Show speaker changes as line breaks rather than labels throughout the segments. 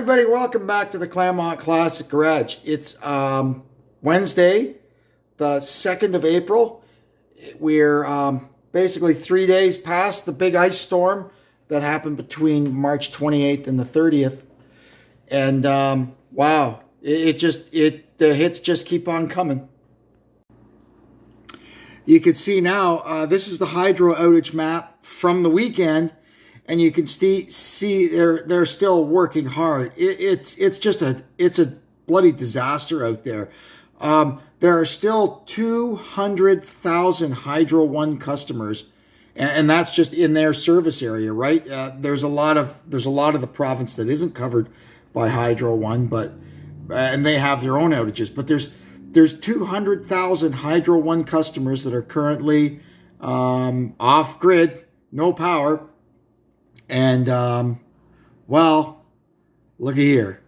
everybody, welcome back to the Claremont Classic Garage. It's Wednesday, the 2nd of April. We're basically 3 days past the big ice storm that happened between March 28th and the 30th. And wow, the hits just keep on coming. You can see now, this is the hydro outage map from the weekend. And you can see they're still working hard. It's a bloody disaster out there. There are still 200,000 Hydro One customers, and that's just in their service area, right? There's a lot of the province that isn't covered by Hydro One, and they have their own outages. But there's 200,000 Hydro One customers that are currently off grid, no power. And, well, looky here.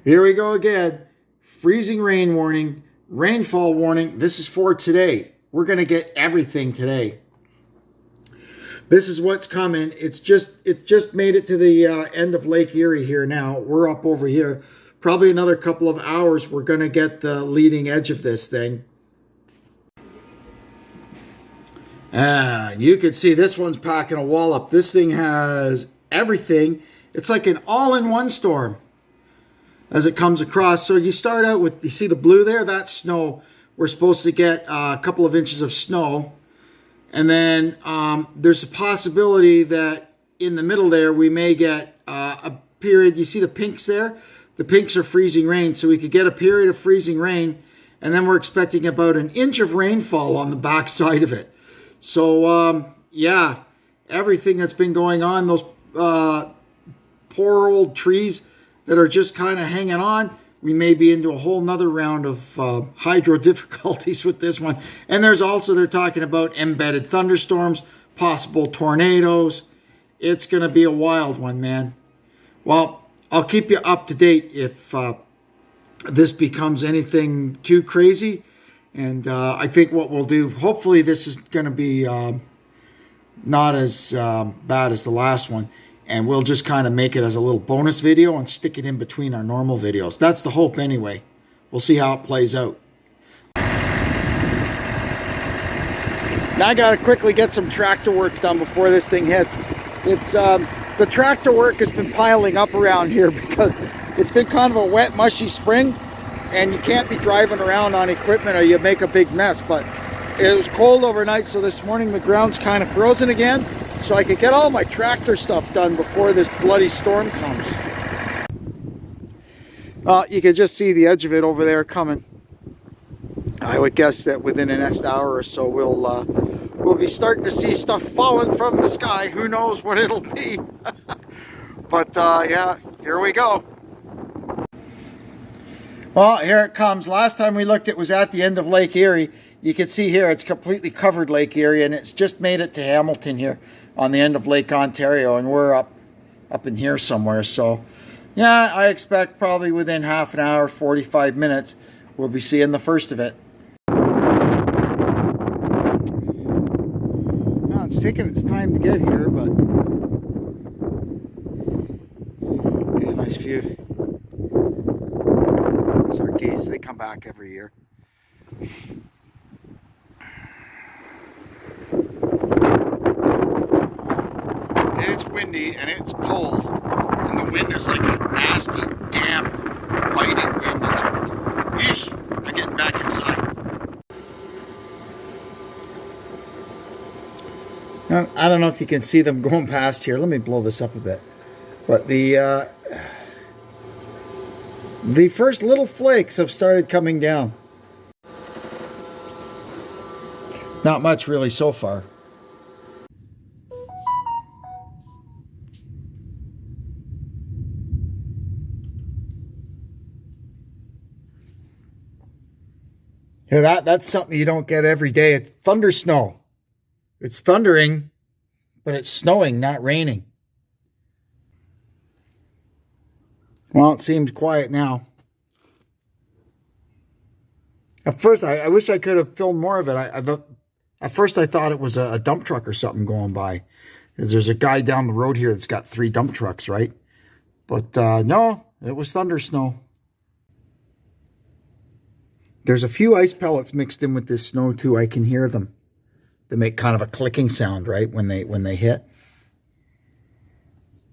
Here we go again. Freezing rain warning, rainfall warning. This is for today. We're going to get everything today. This is what's coming. It's just made it to the end of Lake Erie here now. We're up over here. Probably another couple of hours, we're going to get the leading edge of this thing. You can see this one's packing a wallop. This thing has everything. It's like an all-in-one storm as it comes across. So you start out with, you see the blue there? That's snow. We're supposed to get a couple of inches of snow. And then there's a possibility that in the middle there, we may get a period. You see the pinks there? The pinks are freezing rain. So we could get a period of freezing rain. And then we're expecting about an inch of rainfall on the back side of it. So, yeah, everything that's been going on, those poor old trees that are just kind of hanging on, we may be into a whole nother round of hydro difficulties with this one. And there's also, they're talking about embedded thunderstorms, possible tornadoes. It's going to be a wild one, man. Well, I'll keep you up to date if this becomes anything too crazy. And I think what we'll do, hopefully this is going to be not as bad as the last one. And we'll just kind of make it as a little bonus video and stick it in between our normal videos. That's the hope anyway. We'll see how it plays out. Now I got to quickly get some tractor work done before this thing hits. It's the tractor work has been piling up around here because it's been kind of a wet, mushy spring. And you can't be driving around on equipment or you make a big mess. But it was cold overnight, so this morning the ground's kind of frozen again. So I could get all my tractor stuff done before this bloody storm comes. You can just see the edge of it over there coming. I would guess that within the next hour or so we'll be starting to see stuff falling from the sky. Who knows what it'll be. But yeah, here we go. Well, here it comes. Last time we looked, it was at the end of Lake Erie. You can see here, it's completely covered Lake Erie, and it's just made it to Hamilton here on the end of Lake Ontario, and we're up in here somewhere. So, yeah, I expect probably within half an hour, 45 minutes, we'll be seeing the first of it. Now, it's taking its time to get here, but yeah, nice view. Our geese, they come back every year. It's windy and it's cold, and the wind is like a nasty, damp, biting wind. I'm getting back inside. Now, I don't know if you can see them going past here. Let me blow this up a bit. But the first little flakes have started coming down. Not much really so far. Yeah, that's something you don't get every day. It's thunder snow. It's thundering, but it's snowing, not raining. Well, it seems quiet now. At first, I wish I could have filmed more of it. At first, I thought it was a dump truck or something going by. There's a guy down the road here that's got 3 dump trucks, right? But no, it was thunder snow. There's a few ice pellets mixed in with this snow too. I can hear them. They make kind of a clicking sound, right, when they hit.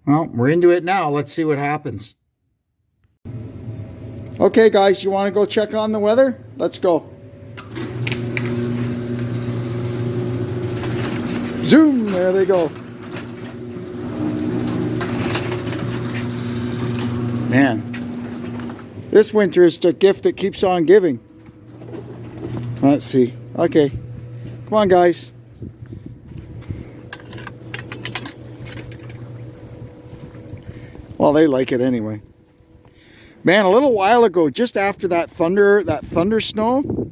Well, we're into it now. Let's see what happens. Okay, guys, you want to go check on the weather? Let's go. Zoom, there they go. Man, this winter is a gift that keeps on giving. Let's see. Okay, come on, guys. Well, they like it anyway. Man, a little while ago, just after that thunder snow,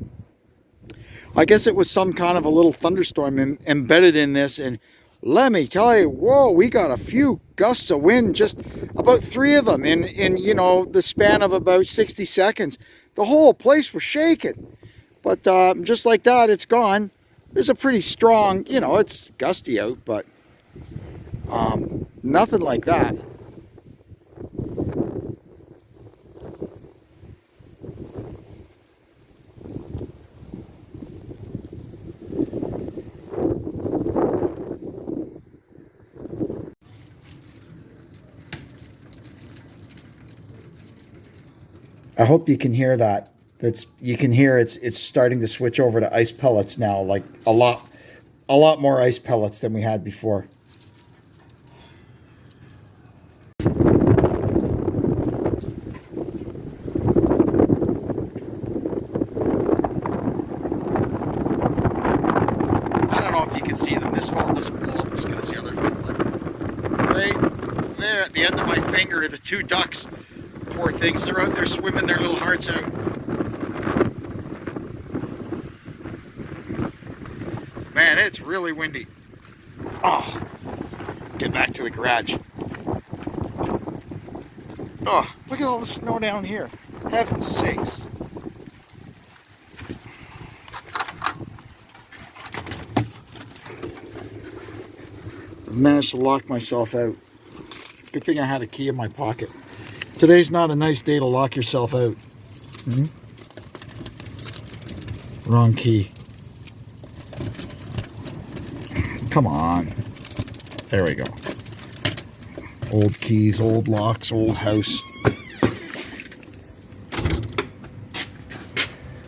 I guess it was some kind of a little thunderstorm embedded in this, and let me tell you, whoa, we got a few gusts of wind, just about 3 of them in you know, the span of about 60 seconds. The whole place was shaking. But just like that, it's gone. There's a pretty strong, you know, it's gusty out, but nothing like that. I hope you can hear that. You can hear it's starting to switch over to ice pellets now, like a lot more ice pellets than we had before. I don't know if you can see them. This phone doesn't blow up. I'm just going to see how they're feeling. Right there at the end of my finger are the 2 ducks. Poor things, they're out there swimming their little hearts out. Man, it's really windy. Oh, get back to the garage. Oh, look at all the snow down here. Heaven's sakes. I've managed to lock myself out. Good thing I had a key in my pocket. Today's not a nice day to lock yourself out. Wrong key. Come on. There we go. Old keys, old locks, old house.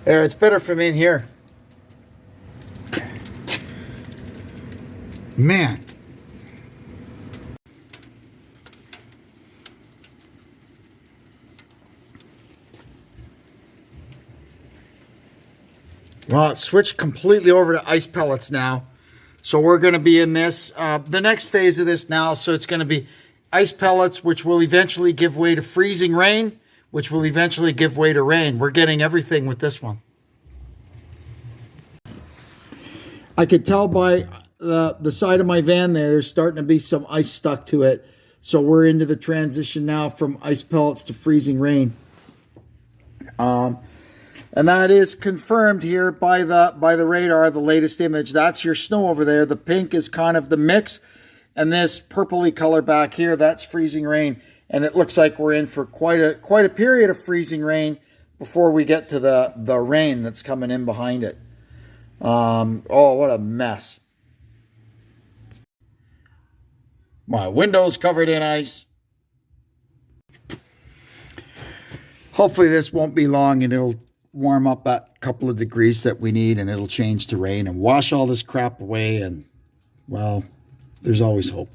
There, it's better from in here. Man. Well, it switched completely over to ice pellets now. So we're going to be in this, the next phase of this now. So it's going to be ice pellets, which will eventually give way to freezing rain, which will eventually give way to rain. We're getting everything with this one. I could tell by the side of my van there, there's starting to be some ice stuck to it. So we're into the transition now from ice pellets to freezing rain. And that is confirmed here by the radar, the latest image. That's your snow over there. The pink is kind of the mix. And this purpley color back here, that's freezing rain. And it looks like we're in for quite a period of freezing rain before we get to the rain that's coming in behind it. Oh, what a mess. My window's covered in ice. Hopefully this won't be long and it'll warm up that couple of degrees that we need and it'll change to rain and wash all this crap away, and well, there's always hope.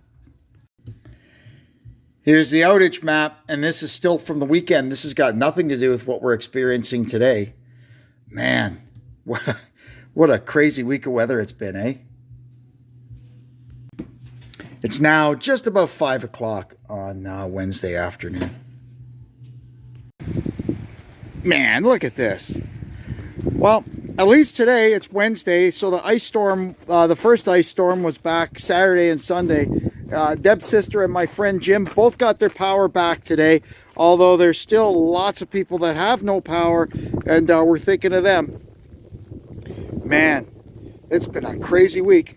Here's the outage map, and this is still from the weekend. This has got nothing to do with what we're experiencing today. Man, what a crazy week of weather it's been, eh? It's now just about 5 o'clock on Wednesday afternoon. Man, look at this. Well, at least today, it's Wednesday, so the ice storm, the first ice storm was back Saturday and Sunday. Deb's sister and my friend Jim both got their power back today, although there's still lots of people that have no power, and we're thinking of them. Man, it's been a crazy week.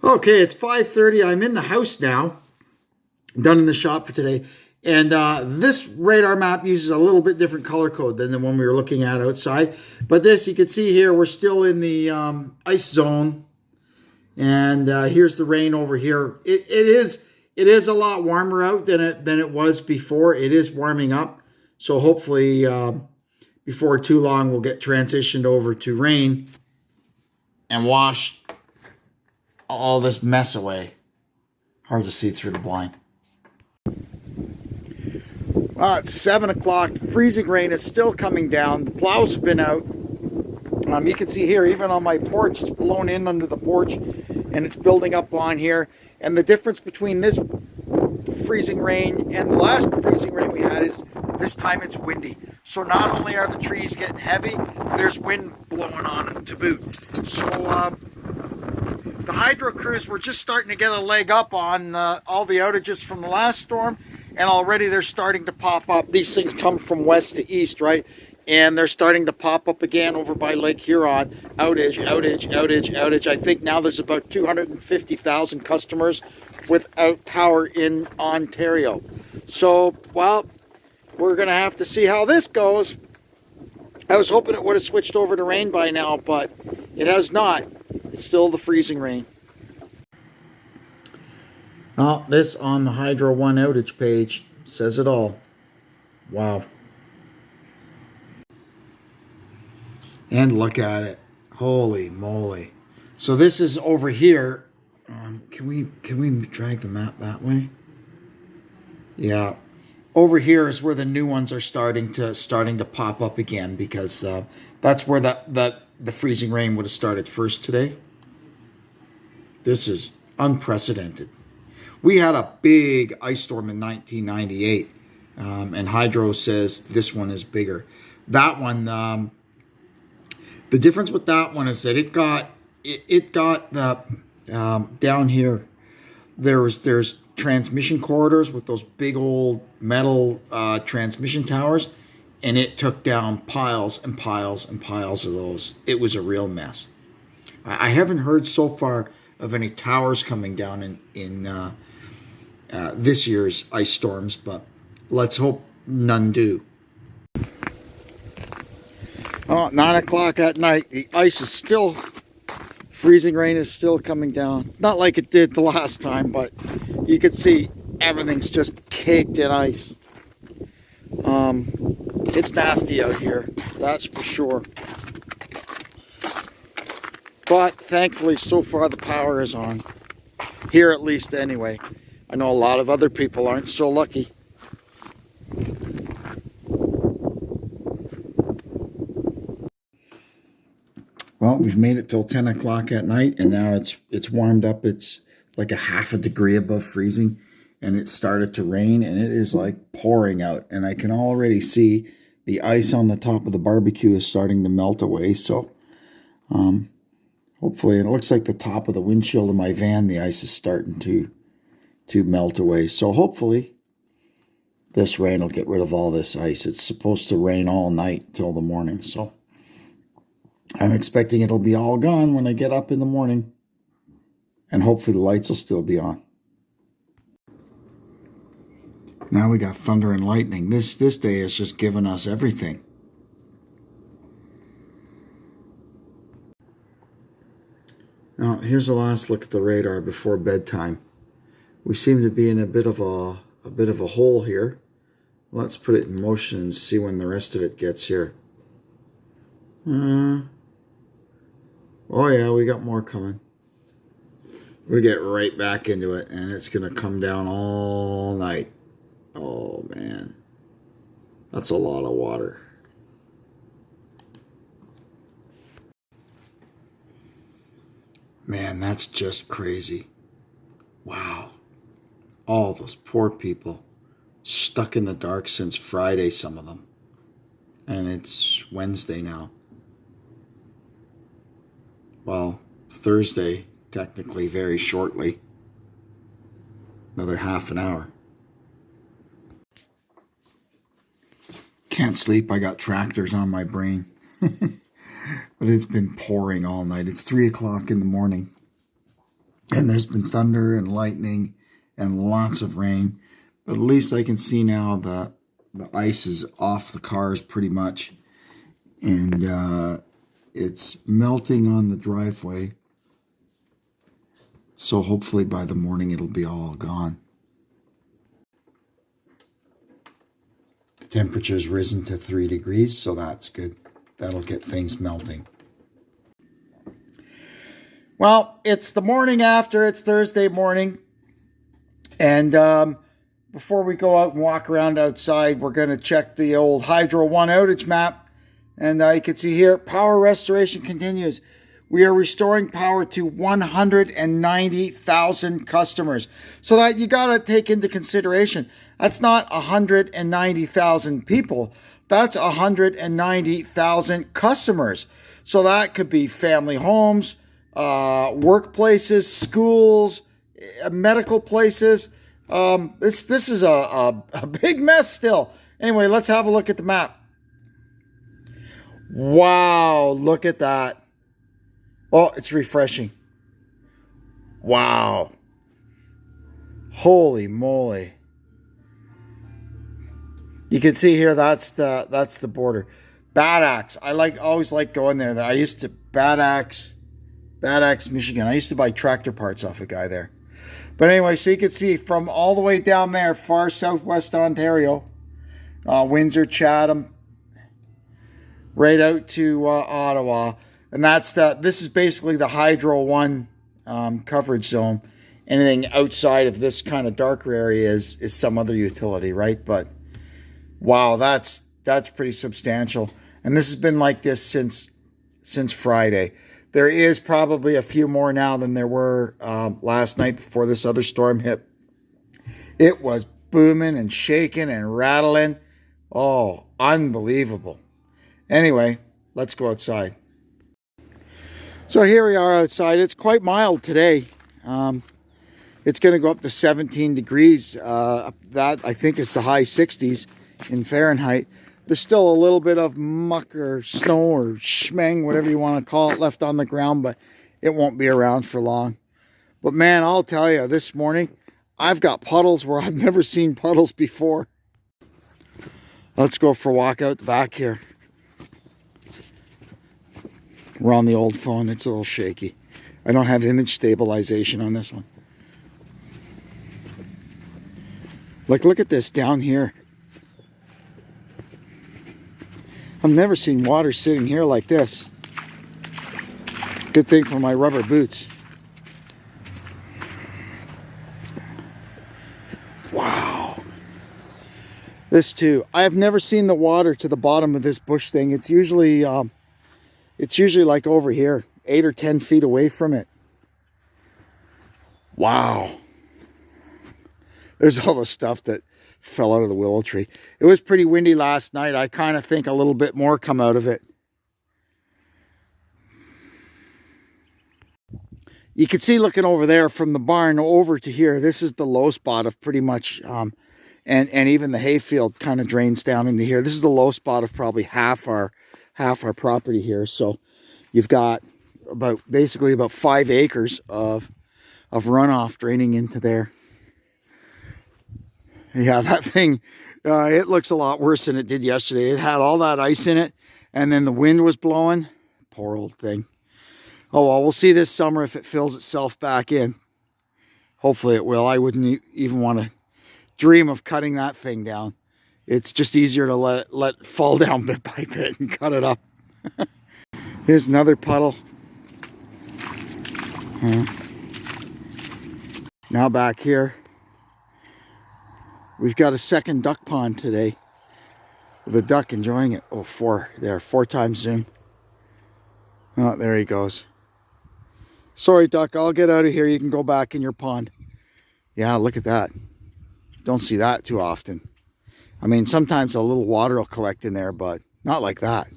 Okay, it's 5:30. I'm in the house now. done in the shop for today. And this radar map uses a little bit different color code than the one we were looking at outside. But this, you can see here, we're still in the ice zone. And here's the rain over here. It is a lot warmer out than it was before. It is warming up. So hopefully before too long we'll get transitioned over to rain and wash all this mess away. Hard to see through the blind. Well, it's 7 o'clock. Freezing rain is still coming down. The plows have been out. You can see here, even on my porch, it's blown in under the porch and it's building up on here. And the difference between this freezing rain and the last freezing rain we had is this time it's windy. So not only are the trees getting heavy, there's wind blowing on them to boot. So the hydro crews were just starting to get a leg up on all the outages from the last storm. And already they're starting to pop up. These things come from west to east, right? And they're starting to pop up again over by Lake Huron. Outage, outage, outage, outage. I think now there's about 250,000 customers without power in Ontario. So, well, we're going to have to see how this goes. I was hoping it would have switched over to rain by now, but it has not. It's still the freezing rain. Oh, this on the Hydro One outage page says it all. Wow. And look at it. Holy moly. So this is over here. Can we drag the map that way? Yeah. Over here is where the new ones are starting to pop up again, because that's where the freezing rain would have started first today. This is unprecedented. We had a big ice storm in 1998, and Hydro says this one is bigger. That one, the difference with that one is that it got the down here. There's transmission corridors with those big old metal transmission towers, and it took down piles and piles and piles of those. It was a real mess. I haven't heard so far of any towers coming down in this year's ice storms, but let's hope none do. Oh, 9 o'clock at night. The ice is still, freezing rain is still coming down. Not like it did the last time, but you can see everything's just caked in ice. It's nasty out here, that's for sure. But thankfully, so far the power is on. Here at least anyway. I know a lot of other people aren't so lucky. Well, we've made it till 10 o'clock at night, and now it's warmed up. It's like a half a degree above freezing, and it started to rain, and it is like pouring out. And I can already see the ice on the top of the barbecue is starting to melt away. So hopefully, it looks like the top of the windshield of my van, the ice is starting to melt away. So hopefully this rain will get rid of all this ice. It's supposed to rain all night till the morning. So I'm expecting it'll be all gone when I get up in the morning. And hopefully the lights will still be on. Now we got thunder and lightning. This day has just given us everything. Now here's the last look at the radar before bedtime. We seem to be in a bit of a hole here. Let's put it in motion and see when the rest of it gets here. Oh yeah, we got more coming. We get right back into it, and it's going to come down all night. Oh man, that's a lot of water. Man, that's just crazy. Wow. All those poor people stuck in the dark since Friday, some of them. And it's Wednesday now. Well, Thursday, technically very shortly. Another half an hour. Can't sleep, I got tractors on my brain. But it's been pouring all night. It's 3 o'clock in the morning. And there's been thunder and lightning and lots of rain. But at least I can see now the ice is off the cars pretty much. And it's melting on the driveway. So hopefully by the morning it'll be all gone. The temperature's risen to 3 degrees, so that's good. That'll get things melting. Well, it's the morning after. It's Thursday morning. And before we go out and walk around outside, we're going to check the old Hydro One outage map. And you can see here, power restoration continues. We are restoring power to 190,000 customers. So that you got to take into consideration, that's not 190,000 people. That's 190,000 customers. So that could be family homes, workplaces, schools, medical places. This is a big mess still. Anyway, let's have a look at the map. Wow, look at that. Oh, it's refreshing. Wow. Holy moly. You can see here that's the border. Bad Axe. I always like going there. I used to Bad Axe, Michigan. I used to buy tractor parts off a guy there. But anyway, so you can see from all the way down there, far southwest Ontario, Windsor, Chatham, right out to Ottawa. And this is basically the Hydro One coverage zone. Anything outside of this kind of darker area is some other utility, right? But wow, that's pretty substantial. And this has been like this since Friday. There is probably a few more now than there were last night before this other storm hit. It was booming and shaking and rattling. Oh, unbelievable. Anyway, let's go outside. So here we are outside. It's quite mild today. It's going to go up to 17 degrees. That I think is the high 60s in Fahrenheit. There's still a little bit of muck or snow or schmeng, whatever you want to call it, left on the ground, but it won't be around for long. But man, I'll tell you, this morning, I've got puddles where I've never seen puddles before. Let's go for a walk out the back here. We're on the old phone. It's a little shaky. I don't have image stabilization on this one. Look at this down here. I've never seen water sitting here like this. Good thing for my rubber boots. Wow. This too. I have never seen the water to the bottom of this bush thing. It's usually like over here, 8 or 10 feet away from it. Wow. There's all the stuff that fell out of the willow tree. It was pretty windy last night. I kind of think a little bit more come out of it. You can see looking over there from the barn over to here, this is the low spot of pretty much, and even the hayfield kind of drains down into here. This is the low spot of probably half our property here. So you've got basically about 5 acres of runoff draining into there. Yeah, that thing, it looks a lot worse than it did yesterday. It had all that ice in it, and then the wind was blowing. Poor old thing. Oh, well, we'll see this summer if it fills itself back in. Hopefully it will. I wouldn't even want to dream of cutting that thing down. It's just easier to let it fall down bit by bit and cut it up. Here's another puddle. Now back here. We've got a second duck pond today. The duck enjoying it. Oh, 4 times zoom. Oh, there he goes. Sorry, duck, I'll get out of here. You can go back in your pond. Yeah, look at that. Don't see that too often. I mean, sometimes a little water will collect in there, but not like that.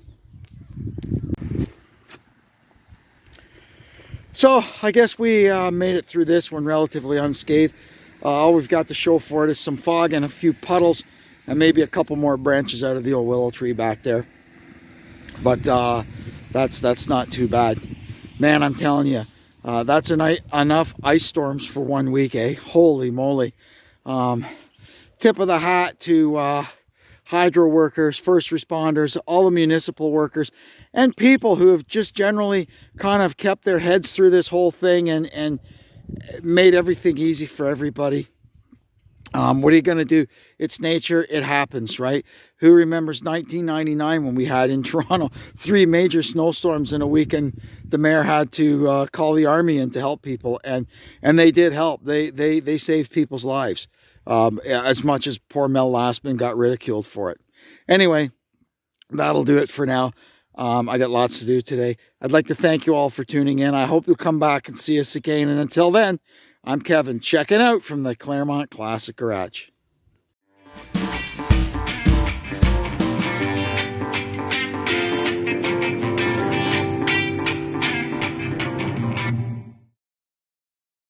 So, I guess we made it through this one relatively unscathed. All we've got to show for it is some fog and a few puddles and maybe a couple more branches out of the old willow tree back there. But that's not too bad. Man, I'm telling you, That's enough ice storms for 1 week, eh? Holy moly. Tip of the hat to hydro workers, first responders, all the municipal workers, and people who have just generally kind of kept their heads through this whole thing and made everything easy for everybody. What are you going to do? It's nature. It happens, right? Who remembers 1999 when we had in Toronto 3 major snowstorms in a week, and the mayor had to call the army in to help people, and they did help. They saved people's lives, as much as poor Mel Lastman got ridiculed for it. Anyway, that'll do it for now. I got lots to do today. I'd like to thank you all for tuning in. I hope you'll come back and see us again. And until then, I'm Kevin, checking out from the Claremont Classic Garage.